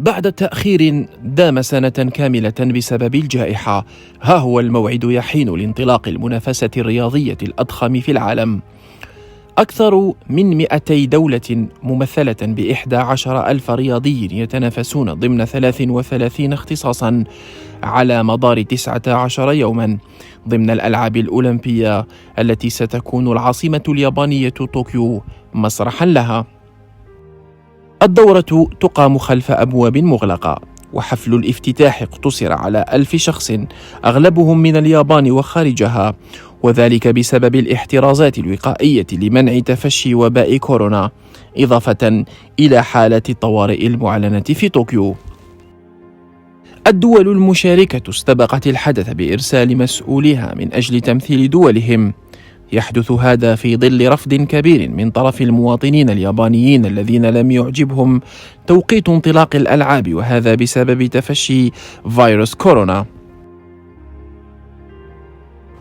بعد تأخير دام سنة كاملة بسبب الجائحة، ها هو الموعد يحين لانطلاق المنافسة الرياضية الأضخم في العالم. أكثر من 200 دولة ممثلة ب11,000 رياضي يتنافسون ضمن 33 اختصاصا على مدار 19 يوما ضمن الألعاب الأولمبية التي ستكون العاصمة اليابانية طوكيو مسرحا لها. الدورة تقام خلف أبواب مغلقة، وحفل الافتتاح اقتصر على 1000 شخص أغلبهم من اليابان وخارجها، وذلك بسبب الاحترازات الوقائية لمنع تفشي وباء كورونا، إضافة إلى حالة الطوارئ المعلنة في طوكيو. الدول المشاركة استبقت الحدث بإرسال مسؤوليها من أجل تمثيل دولهم. يحدث هذا في ظل رفض كبير من طرف المواطنين اليابانيين الذين لم يعجبهم توقيت انطلاق الألعاب، وهذا بسبب تفشي فيروس كورونا.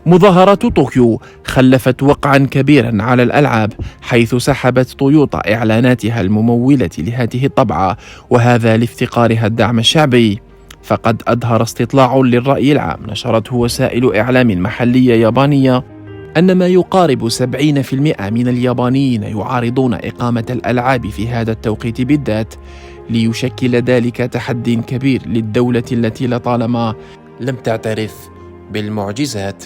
مظاهرات طوكيو خلفت وقعا كبيرا على الألعاب، حيث سحبت تويوتا إعلاناتها الممولة لهذه الطبعة، وهذا لافتقارها الدعم الشعبي. فقد أظهر استطلاع للرأي العام نشرته وسائل إعلام محلية يابانية أن ما يقارب 70% من اليابانيين يعارضون إقامة الألعاب في هذا التوقيت بالذات، ليشكل ذلك تحدي كبير للدولة التي لطالما لم تعترف بالمعجزات.